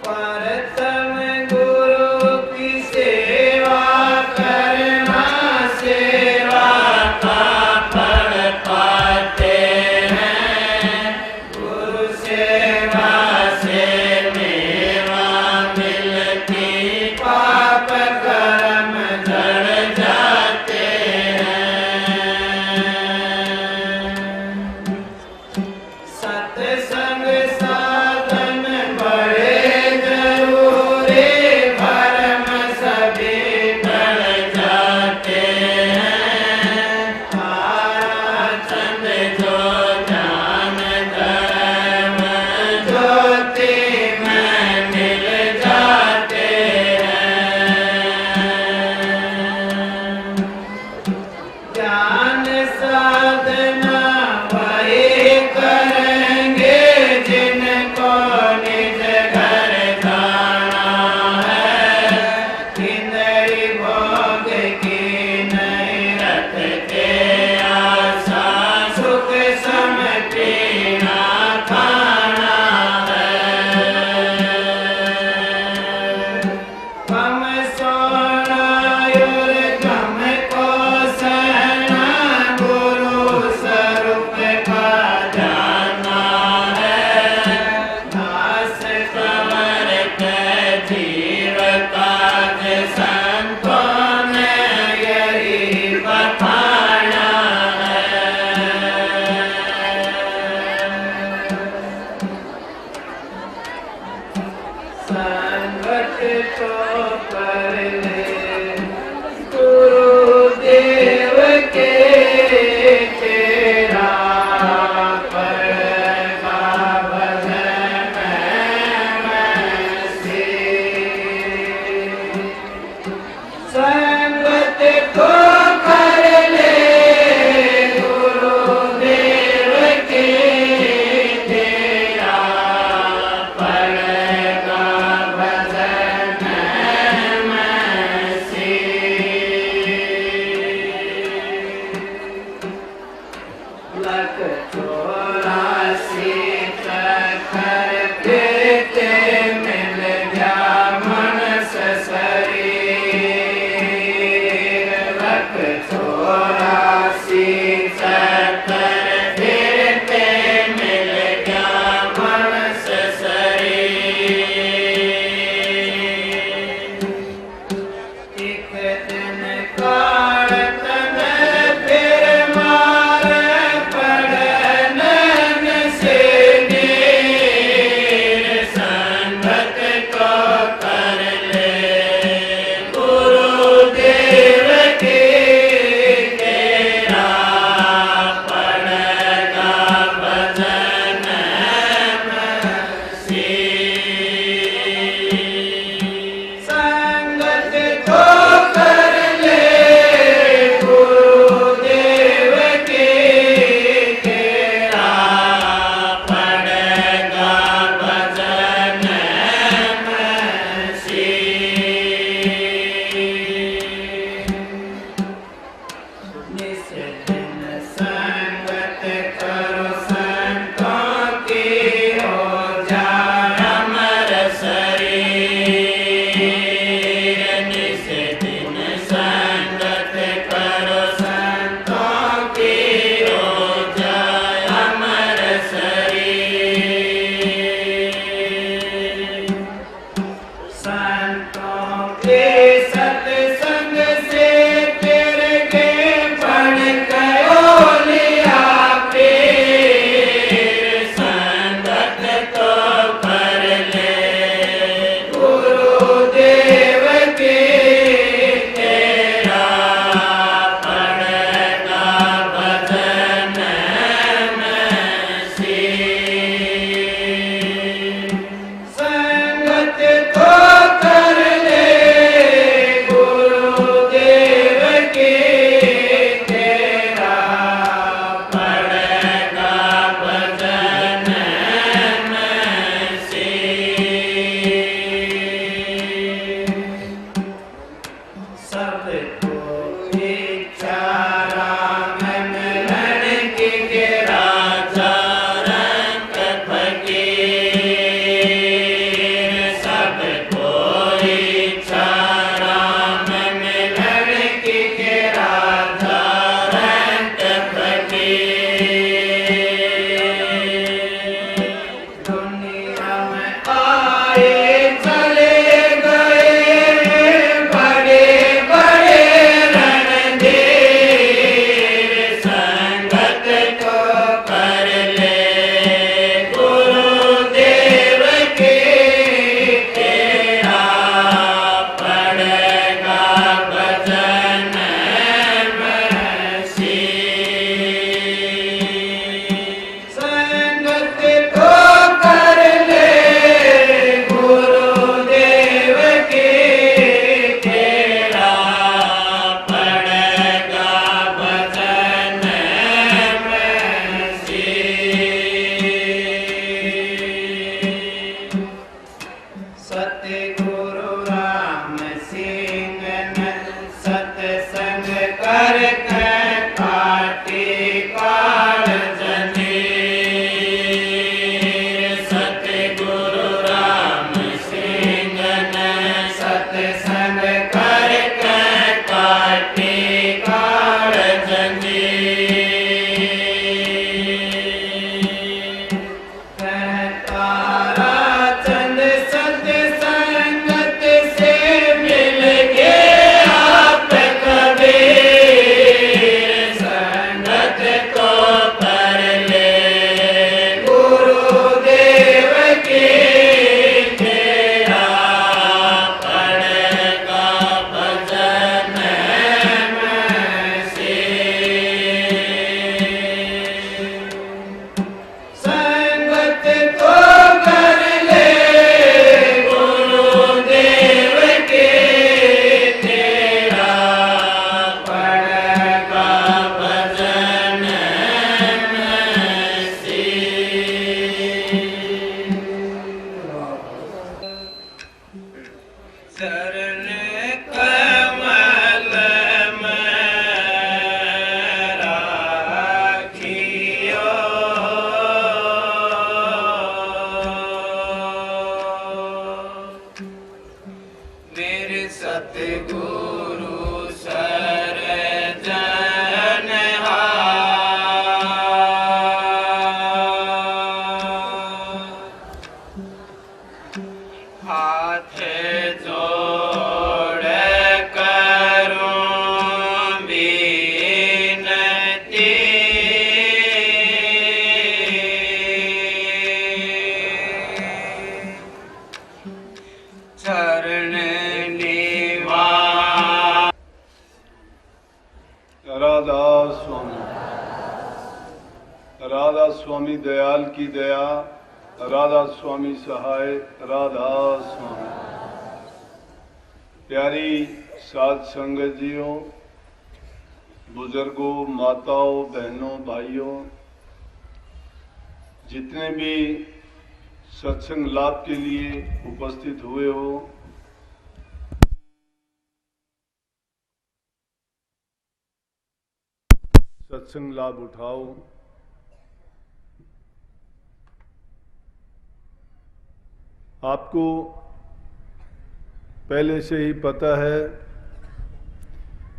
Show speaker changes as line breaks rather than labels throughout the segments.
परतम गुरु की सेवा करना, सेवा का फल पाते हैं। गुरु सेवा से मेवा मिलती, पाप कर्म जड़ जाते हैं। सत्संग साधन बड़े जरूरी, भरम सभी टल जाते हैं। तारा चंद जो जान धर्म ज्योति में मिल जाते हैं। ज्ञान साधना वही करेंगे जिनको निज घर जाना है। इंद्रिय भोग की नहीं रखते आशा, सुख समझी ना खाना है। कम सोना और कम को सहना, गुरु स्वरूप का जाना है। दास कंवर के जीव काज संतों ने यही बखाना है। संगत तो कर ले गुरुदेव के, तेरा पड़ेगा भजन में से। संगत को कर ले गुरुदेव के, तेरा पड़ेगा भजन सतगुरु सरजन हाथ जोड़ करूं बिनती चरण निवास।
राधा स्वामी, राधा स्वामी दयाल की दया, राधा स्वामी सहाय, राधा स्वामी। प्यारी साध संगत जियों, बुजुर्गों, माताओं, बहनों, भाइयों, जितने भी सत्संग लाभ के लिए उपस्थित हुए हो, सत्संग लाभ उठाओ। आपको पहले से ही पता है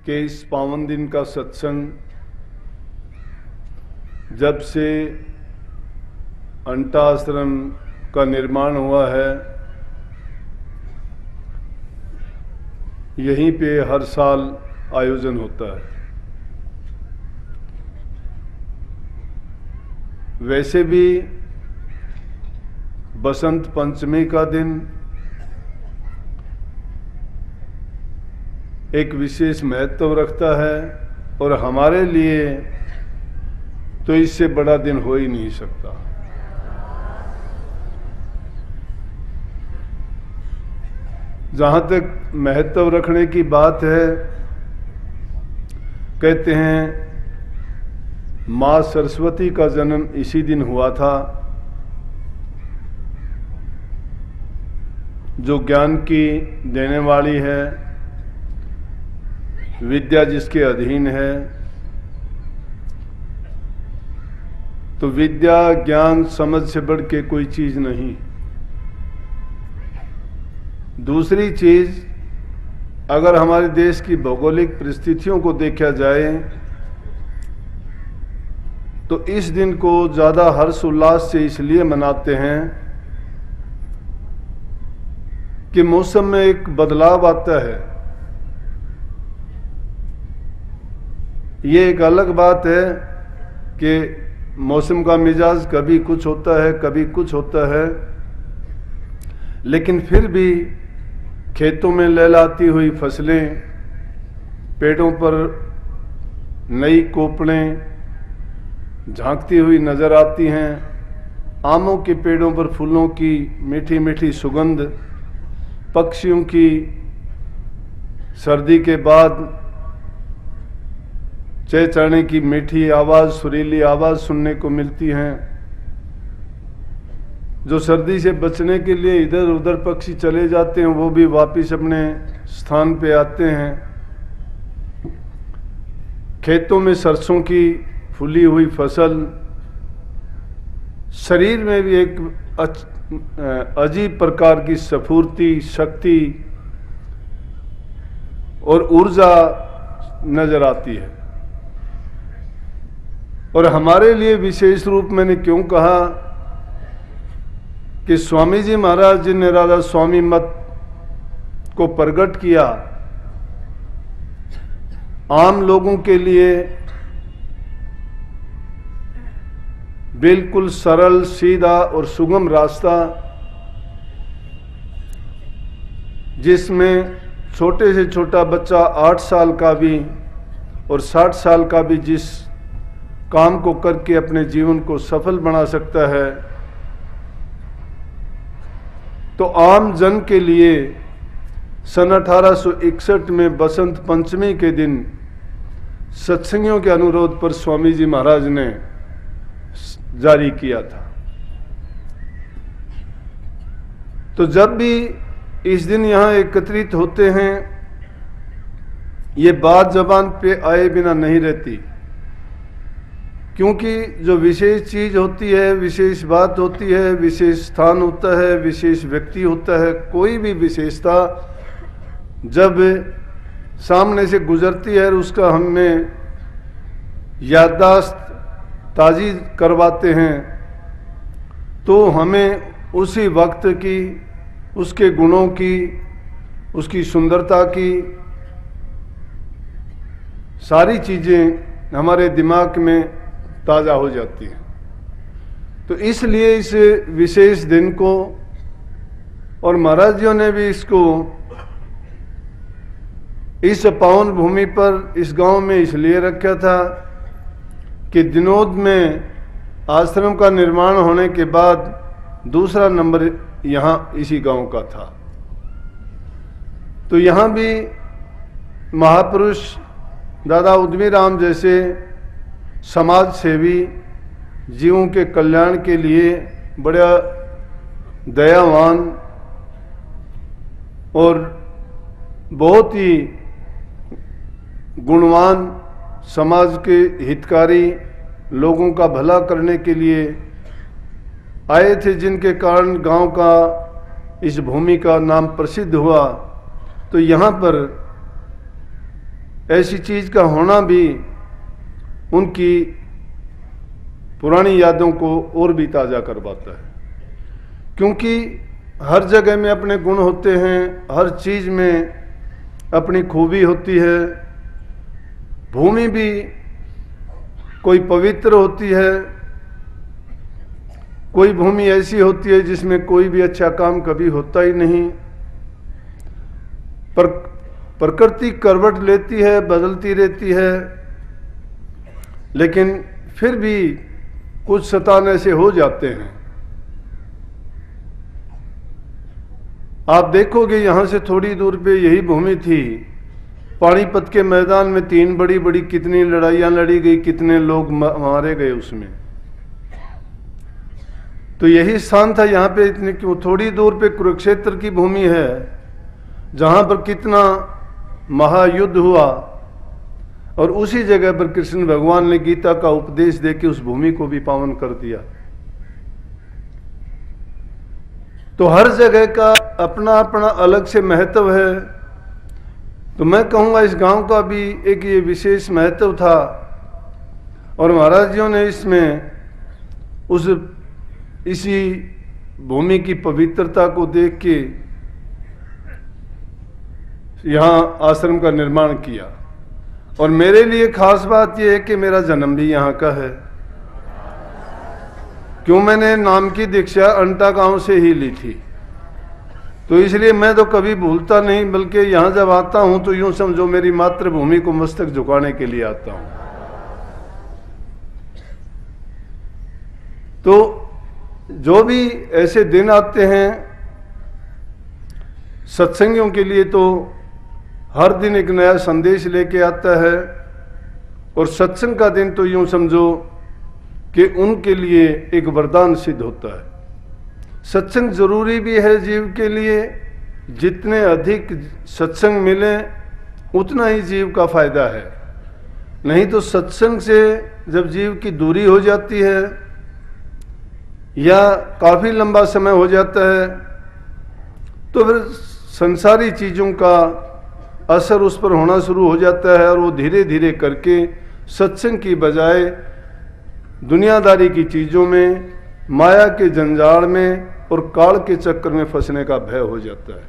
कि इस पावन दिन का सत्संग जब से अंटा आश्रम का निर्माण हुआ है, यहीं पे हर साल आयोजन होता है। वैसे भी बसंत पंचमी का दिन एक विशेष महत्व रखता है और हमारे लिए तो इससे बड़ा दिन हो ही नहीं सकता। जहां तक महत्व रखने की बात है, कहते हैं मां सरस्वती का जन्म इसी दिन हुआ था, जो ज्ञान की देने वाली है, विद्या जिसके अधीन है। तो विद्या ज्ञान समझ से बढ़ के कोई चीज नहीं। दूसरी चीज, अगर हमारे देश की भौगोलिक परिस्थितियों को देखा जाए तो इस दिन को ज्यादा हर्ष उल्लास से इसलिए मनाते हैं कि मौसम में एक बदलाव आता है। ये एक अलग बात है कि मौसम का मिजाज कभी कुछ होता है, कभी कुछ होता है, लेकिन फिर भी खेतों में लहलाती हुई फसलें, पेड़ों पर नई कोपड़ें झांकती हुई नजर आती हैं। आमों के पेड़ों पर फूलों की मीठी मीठी सुगंध, पक्षियों की सर्दी के बाद चहचहाने की मीठी आवाज, सुरीली आवाज सुनने को मिलती हैं। जो सर्दी से बचने के लिए इधर उधर पक्षी चले जाते हैं, वो भी वापस अपने स्थान पे आते हैं। खेतों में सरसों की फूली हुई फसल, शरीर में भी एक अजीब प्रकार की स्फूर्ति, शक्ति और ऊर्जा नजर आती है। और हमारे लिए विशेष रूप मैंने क्यों कहा कि स्वामी जी महाराज जी ने राधा स्वामी मत को प्रकट किया। आम लोगों के लिए बिल्कुल सरल, सीधा और सुगम रास्ता, जिसमें छोटे से छोटा बच्चा 8 साल का भी और 60 साल का भी जिस काम को करके अपने जीवन को सफल बना सकता है, तो आम जन के लिए सन 1861 में बसंत पंचमी के दिन सत्संगियों के अनुरोध पर स्वामी जी महाराज ने जारी किया था। तो जब भी इस दिन यहां एकत्रित होते हैं, ये बात जबान पे आए बिना नहीं रहती, क्योंकि जो विशेष चीज होती है, विशेष बात होती है, विशेष स्थान होता है, विशेष व्यक्ति होता है, कोई भी विशेषता जब सामने से गुजरती है और उसका हमें याददाश्त ताज़ी करवाते हैं, तो हमें उसी वक्त की, उसके गुणों की, उसकी सुंदरता की सारी चीज़ें हमारे दिमाग में ताज़ा हो जाती हैं। तो इसलिए इस विशेष दिन को, और महाराज जियों ने भी इसको इस पावन भूमि पर इस गांव में इसलिए रखा था कि दिनोद में आश्रम का निर्माण होने के बाद दूसरा नंबर यहाँ इसी गांव का था। तो यहाँ भी महापुरुष दादा उद्यमी राम जैसे समाज सेवी जीवों के कल्याण के लिए बड़ा दयावान और बहुत ही गुणवान, समाज के हितकारी, लोगों का भला करने के लिए आए थे, जिनके कारण गांव का, इस भूमि का नाम प्रसिद्ध हुआ। तो यहाँ पर ऐसी चीज़ का होना भी उनकी पुरानी यादों को और भी ताज़ा करवाता है, क्योंकि हर जगह में अपने गुण होते हैं, हर चीज़ में अपनी खूबी होती है। भूमि भी कोई पवित्र होती है, कोई भूमि ऐसी होती है जिसमें कोई भी अच्छा काम कभी होता ही नहीं। पर प्रकृति करवट लेती है, बदलती रहती है, लेकिन फिर भी कुछ शैतान ऐसे हो जाते हैं। आप देखोगे यहाँ से थोड़ी दूर पे यही भूमि थी, पानीपत के मैदान में 3 बड़ी बड़ी कितनी लड़ाइयाँ लड़ी गई, कितने लोग मारे गए उसमें। तो यही स्थान था। यहाँ पे इतनी क्यों थोड़ी दूर पे कुरुक्षेत्र की भूमि है, जहाँ पर कितना महायुद्ध हुआ, और उसी जगह पर कृष्ण भगवान ने गीता का उपदेश देके उस भूमि को भी पावन कर दिया। तो हर जगह का अपना अपना अलग से महत्व है। तो मैं कहूँगा इस गांव का भी एक ये विशेष महत्व था, और महाराज जियों ने इसमें इसी भूमि की पवित्रता को देख के यहाँ आश्रम का निर्माण किया। और मेरे लिए खास बात यह है कि मेरा जन्म भी यहाँ का है। क्यों, मैंने नाम की दीक्षा अंटा गांव से ही ली थी, तो इसलिए मैं तो कभी भूलता नहीं, बल्कि यहाँ जब आता हूँ तो यूं समझो मेरी मातृभूमि को मस्तक झुकाने के लिए आता हूँ। तो जो भी ऐसे दिन आते हैं सत्संगियों के लिए, तो हर दिन एक नया संदेश लेके आता है। और सत्संग का दिन तो यूं समझो कि उनके लिए एक वरदान सिद्ध होता है। सत्संग जरूरी भी है जीव के लिए। जितने अधिक सत्संग मिले उतना ही जीव का फायदा है। नहीं तो सत्संग से जब जीव की दूरी हो जाती है या काफ़ी लंबा समय हो जाता है, तो फिर संसारी चीज़ों का असर उस पर होना शुरू हो जाता है, और वो धीरे धीरे करके सत्संग की बजाय दुनियादारी की चीज़ों में, माया के जंजाल में और काल के चक्कर में फंसने का भय हो जाता है।